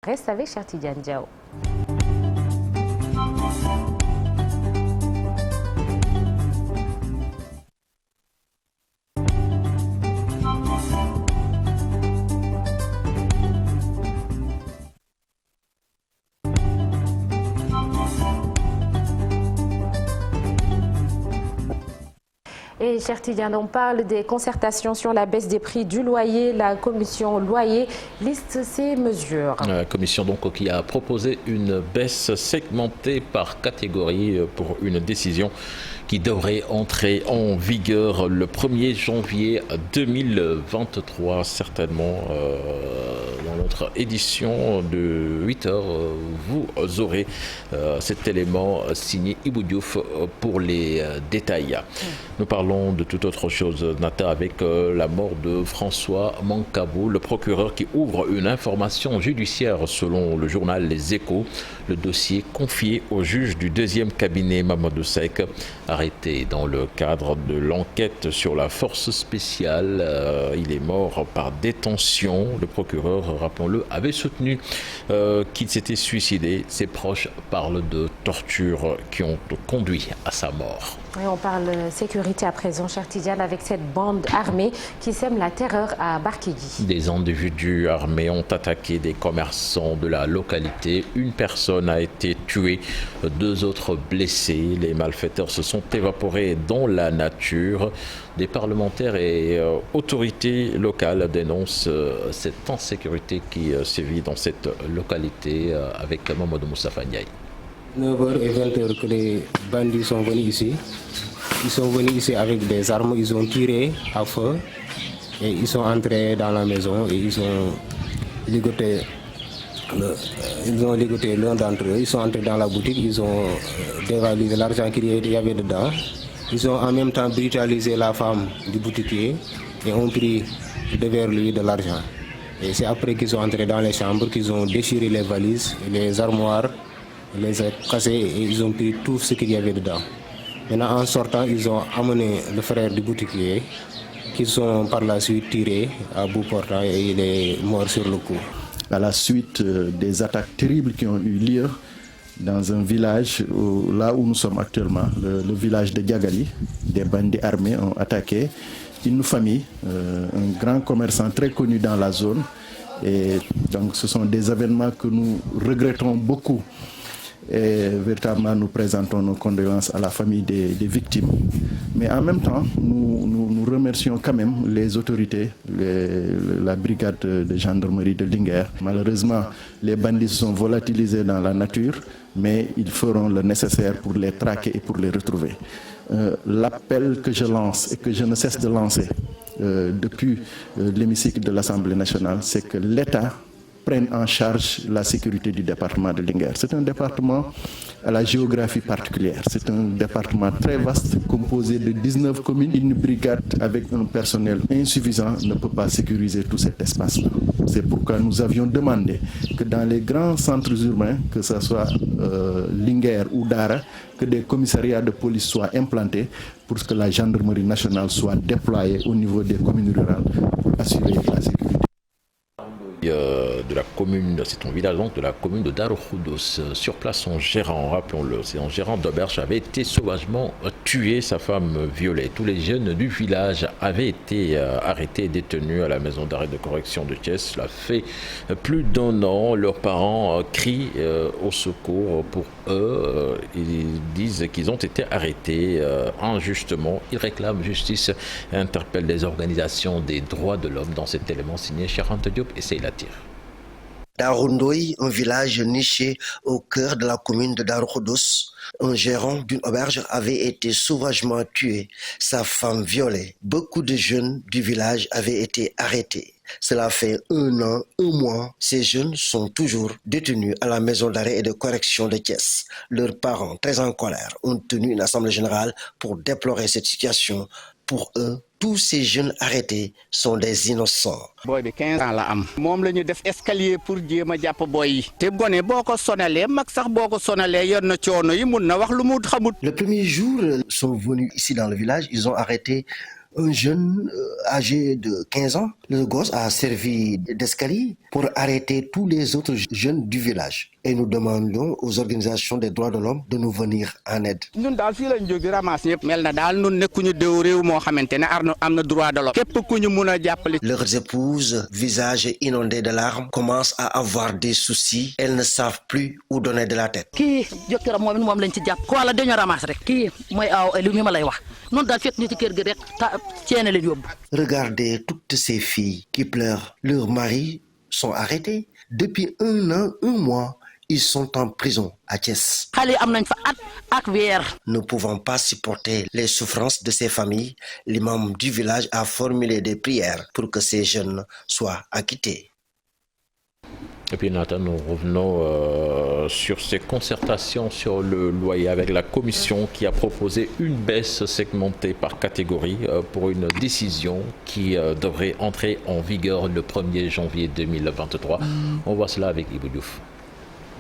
Reste avec Cheikh Tidiane Diaw. Et Cheikh Tidiane, on parle des concertations sur la baisse des prix du loyer. La commission loyer liste ces mesures. La commission donc qui a proposé une baisse segmentée par catégorie pour une décision qui devrait entrer en vigueur le 1er janvier 2023, certainement dans notre édition de 8h. Vous aurez cet élément signé Ibou Diouf pour les détails. Nous parlons de toute autre chose, Nata, avec la mort de François Mancabou, le procureur qui ouvre une information judiciaire selon le journal Les Échos. Le dossier confié au juge du 2e cabinet Mamadou Seck, arrêté dans le cadre de l'enquête sur la force spéciale. Il est mort par détention. Le procureur, rappelons-le, avait soutenu qu'il s'était suicidé. Ses proches parlent de tortures qui ont conduit à sa mort. Et on parle sécurité à présent, Cheikh Tidiane, avec cette bande armée qui sème la terreur à Barkédji. Des individus armés ont attaqué des commerçants de la localité. Une personne a été tuée, 2 autres blessés. Les malfaiteurs se sont évaporés dans la nature. Des parlementaires et autorités locales dénoncent cette insécurité qui sévit dans cette localité avec Mamadou Moustapha Ndiaye. 9h et 20h que les bandits sont venus ici. Ils sont venus ici avec des armes, ils ont tiré à feu et ils sont entrés dans la maison et ils ont ligoté l'un d'entre eux. Ils sont entrés dans la boutique, ils ont dévalisé l'argent qu'il y avait dedans. Ils ont en même temps brutalisé la femme du boutiquier et ont pris devers lui de l'argent. Et c'est après qu'ils sont entrés dans les chambres qu'ils ont déchiré les valises, les armoires, les ont cassés et ils ont pris tout ce qu'il y avait dedans. Maintenant, en sortant, ils ont amené le frère du boutiquier, qui sont par la suite tirés à bout portant et il est mort sur le coup. À la suite des attaques terribles qui ont eu lieu dans un village, là où nous sommes actuellement, le village de Diagali, des bandits armés ont attaqué une famille, un grand commerçant très connu dans la zone. Et donc ce sont des événements que nous regrettons beaucoup. Et véritablement, nous présentons nos condoléances à la famille des victimes. Mais en même temps, nous remercions quand même les autorités, la brigade de gendarmerie de Linguère. Malheureusement, les bandits sont volatilisés dans la nature, mais ils feront le nécessaire pour les traquer et pour les retrouver. L'appel que je lance et que je ne cesse de lancer depuis l'hémicycle de l'Assemblée nationale, c'est que l'État prennent en charge la sécurité du département de Linguère. C'est un département à la géographie particulière. C'est un département très vaste, composé de 19 communes. Une brigade avec un personnel insuffisant ne peut pas sécuriser tout cet espace-là. C'est pourquoi nous avions demandé que dans les grands centres urbains, que ce soit Linguère ou Dara, que des commissariats de police soient implantés pour que la gendarmerie nationale soit déployée au niveau des communes rurales pour assurer la sécurité. De la commune, c'est un village donc de la commune de Darou Khoudoss. Sur place, son gérant, rappelons-le, c'est un gérant d'auberge, avait été sauvagement tué, sa femme violée. Tous les jeunes du village avaient été arrêtés et détenus à la maison d'arrêt de correction de Thiès. Cela fait plus d'1 an. Leurs parents crient au secours pour eux. Ils disent qu'ils ont été arrêtés injustement. Ils réclament justice et interpellent les organisations des droits de l'homme dans cet élément signé Cheikh Anta Diop et Seyla Tir. Darou Ndoye, un village niché au cœur de la commune de Darou Khoudoss, un gérant d'une auberge avait été sauvagement tué, sa femme violée. Beaucoup de jeunes du village avaient été arrêtés. Cela fait 1 an, 1 mois. Ces jeunes sont toujours détenus à la maison d'arrêt et de correction de Thiès. Leurs parents, très en colère, ont tenu une assemblée générale pour déplorer cette situation. Pour eux, tous ces jeunes arrêtés sont des innocents. Boy bi 15 ans la am mom lañu def escalier pour jéem japp boy yi te gone boko sonalé mak sax boko sonalé yor na coono yi mun na wax lu mu xamut. Le premier jour, ils sont venus ici dans le village, ils ont arrêté un jeune âgé de 15 ans. Le gosse a servi d'escalier pour arrêter tous les autres jeunes du village. Et nous demandons aux organisations des droits de l'homme de nous venir en aide. Leurs épouses, visages inondés de larmes, commencent à avoir des soucis. Elles ne savent plus où donner de la tête. Regardez toutes ces filles qui pleurent. Leurs maris sont arrêtés. Depuis 1 an, 1 mois, ils sont en prison à Thiès. Ne pouvant pas supporter les souffrances de ces familles, l'imam du village a formulé des prières pour que ces jeunes soient acquittés. Et puis Nathan, nous revenons sur ces concertations sur le loyer avec la commission qui a proposé une baisse segmentée par catégorie pour une décision qui devrait entrer en vigueur le 1er janvier 2023. On voit cela avec Ibou Diouf.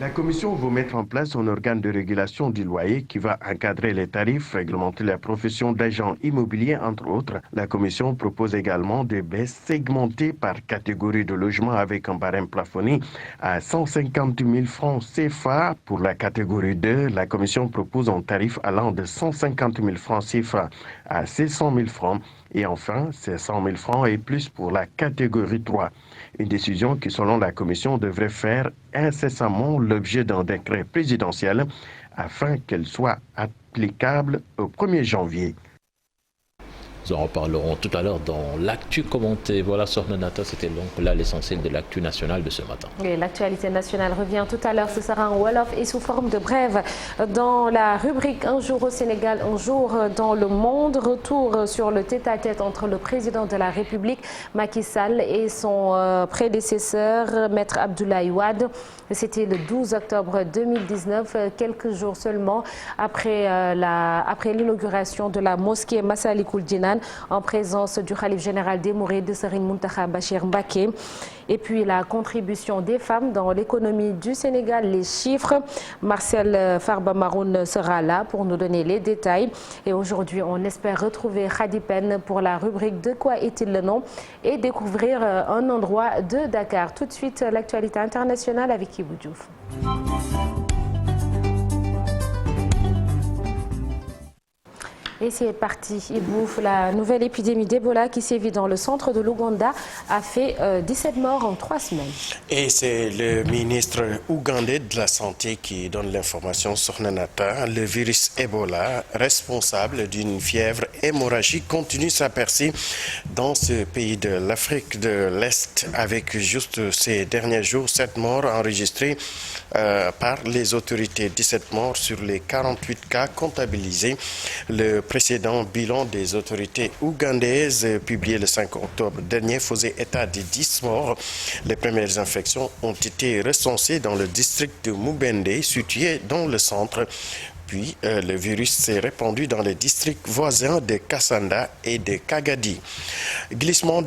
La Commission veut mettre en place un organe de régulation du loyer qui va encadrer les tarifs, réglementer la profession d'agent immobilier, entre autres. La Commission propose également des baisses segmentées par catégorie de logement avec un barème plafonné à 150 000 francs CFA. Pour la catégorie 2, la Commission propose un tarif allant de 150 000 francs CFA à 600 000 francs. Et enfin, c'est 100 000 francs et plus pour la catégorie 3. Une décision qui, selon la Commission, devrait faire incessamment l'objet d'un décret présidentiel afin qu'elle soit applicable au 1er janvier. Nous en reparlerons tout à l'heure dans l'actu commenté. Voilà, Sornanata, c'était donc là l'essentiel de l'actu nationale de ce matin. Et l'actualité nationale revient tout à l'heure. Ce sera en Wolof et sous forme de brève dans la rubrique Un jour au Sénégal, un jour dans le monde. Retour sur le tête-à-tête entre le président de la République, Macky Sall, et son prédécesseur, Maître Abdoulaye Wade. C'était le 12 octobre 2019, quelques jours seulement après l'inauguration de la mosquée Massalikul Jinan, en présence du Khalife général des Mourides, Serigne Mountakha Bachir Mbacké. Et puis la contribution des femmes dans l'économie du Sénégal, les chiffres. Marcel Farba Maroun sera là pour nous donner les détails. Et aujourd'hui, on espère retrouver Khady Pen pour la rubrique De quoi est-il le nom et découvrir un endroit de Dakar. Tout de suite, l'actualité internationale avec Ibou Diouf. Et c'est parti, Ibou. La nouvelle épidémie d'Ebola qui sévit dans le centre de l'Ouganda a fait 17 morts en 3 semaines. Et c'est le ministre ougandais de la Santé qui donne l'information sur Sornanata. Le virus Ebola, responsable d'une fièvre hémorragique, continue sa percée dans ce pays de l'Afrique de l'Est, avec juste ces derniers jours 7 morts enregistrés par les autorités. 17 morts sur les 48 cas comptabilisés. Le précédent bilan des autorités ougandaises, publié le 5 octobre dernier, faisait état de 10 morts. Les premières infections ont été recensées dans le district de Mubende, situé dans le centre. Puis, le virus s'est répandu dans les districts voisins de Kassanda et de Kagadi. Glissement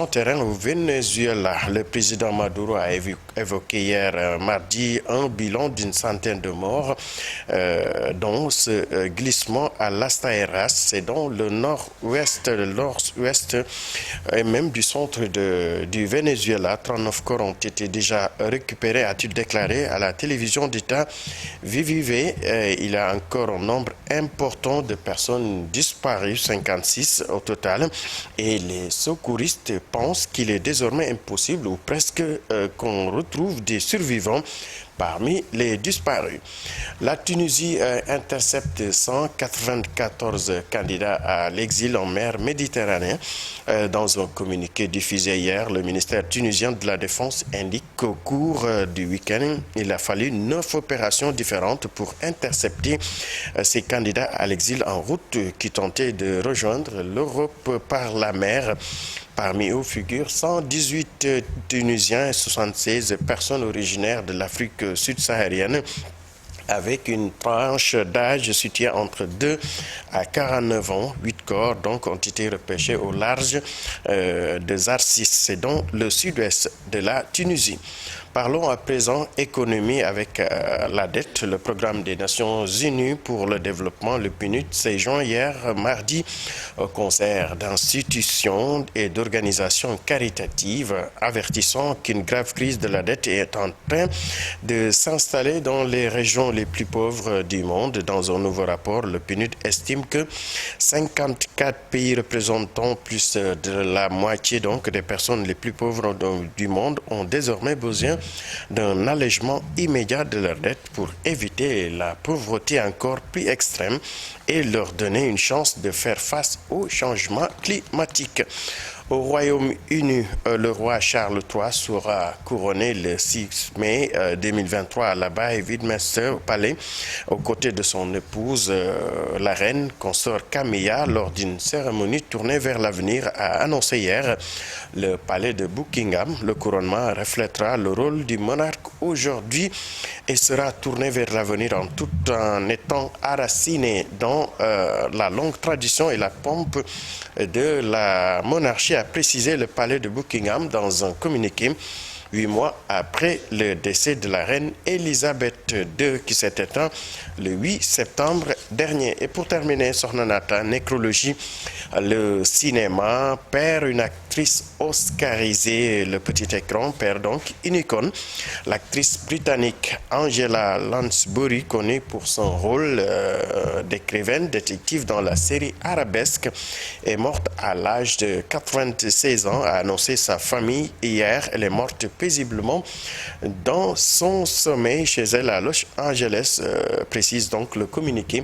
terrain au Venezuela. Le président Maduro a évoqué hier mardi un bilan d'une centaine de morts, dont ce glissement à Las Taeras, c'est dans le nord-ouest et même du centre du Venezuela. 39 corps ont été déjà récupérés, a-t-il déclaré à la télévision d'État Vivive. Il y a encore un nombre important de personnes disparues, 56 au total, et les secouristes pensent qu'il est désormais impossible ou presque qu'on retrouve des survivants parmi les disparus. La Tunisie intercepte 194 candidats à l'exil en mer Méditerranée. Dans un communiqué diffusé hier, le ministère tunisien de la Défense indique qu'au cours du week-end, il a fallu 9 opérations différentes pour intercepter ces candidats à l'exil en route qui tentaient de rejoindre l'Europe par la mer. Parmi eux figurent 118 Tunisiens et 76 personnes originaires de l'Afrique subsaharienne, avec une tranche d'âge située entre 2 à 49 ans. 8 corps donc ont été repêchés au large de Zarsis, c'est dans le sud-ouest de la Tunisie. Parlons à présent économie avec la dette. Le programme des Nations Unies pour le développement, le PNUD, s'est joint hier mardi au concert d'institutions et d'organisations caritatives avertissant qu'une grave crise de la dette est en train de s'installer dans les régions les plus pauvres du monde. Dans un nouveau rapport, le PNUD estime que 54 pays représentant plus de la moitié donc des personnes les plus pauvres du monde ont désormais besoin d'un allègement immédiat de leurs dettes pour éviter la pauvreté encore plus extrême et leur donner une chance de faire face au changement climatique. Au Royaume-Uni, le roi Charles III sera couronné le 6 mai 2023 à la Baie Westminster Palais, aux côtés de son épouse, la reine consort Camilla, lors d'une cérémonie tournée vers l'avenir, a annoncé hier le palais de Buckingham. Le couronnement reflètera le rôle du monarque aujourd'hui et sera tourné vers l'avenir tout en étant enraciné dans la longue tradition et la pompe de la monarchie, a précisé le palais de Buckingham dans un communiqué 8 mois après le décès de la reine Elisabeth II qui s'est éteint le 8 septembre dernier. Et pour terminer, Sornanata, nécrologie, le cinéma perd une actrice oscarisée, le petit écran perd donc une icône. L'actrice britannique Angela Lansbury, connue pour son rôle d'écrivaine détective dans la série Arabesque, est morte à l'âge de 96 ans, a annoncé sa famille hier. Elle est morte paisiblement dans son sommeil chez elle à Los Angeles, précise donc le communiqué.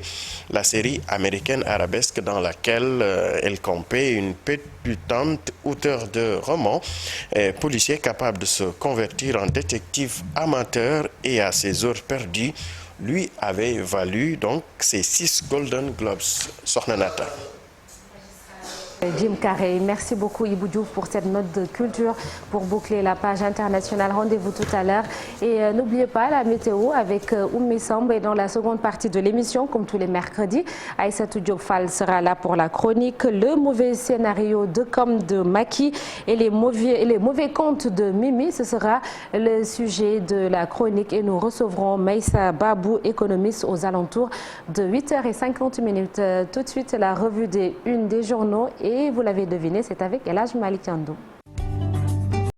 La série américaine Arabesque, dans laquelle elle campait une périclitante auteur de romans et policier capable de se convertir en détective amateur et à ses heures perdues, lui avait valu donc ses 6 Golden Globes. Sornanata. Jim Carrey, merci beaucoup Ibou Diouf pour cette note de culture. Pour boucler la page internationale, rendez-vous tout à l'heure. Et n'oubliez pas la météo avec Oumé Samb. Et dans la seconde partie de l'émission, comme tous les mercredis, Aïssatou Diop Fall sera là pour la chronique. Le mauvais scénario de Macky et les mauvais contes de Mimi, ce sera le sujet de la chronique. Et nous recevrons Maïssa Babou, économiste, aux alentours de 8h50. Tout de suite, la revue des unes des journaux. Et vous l'avez deviné, c'est avec El Hadj Malick Thiandoum.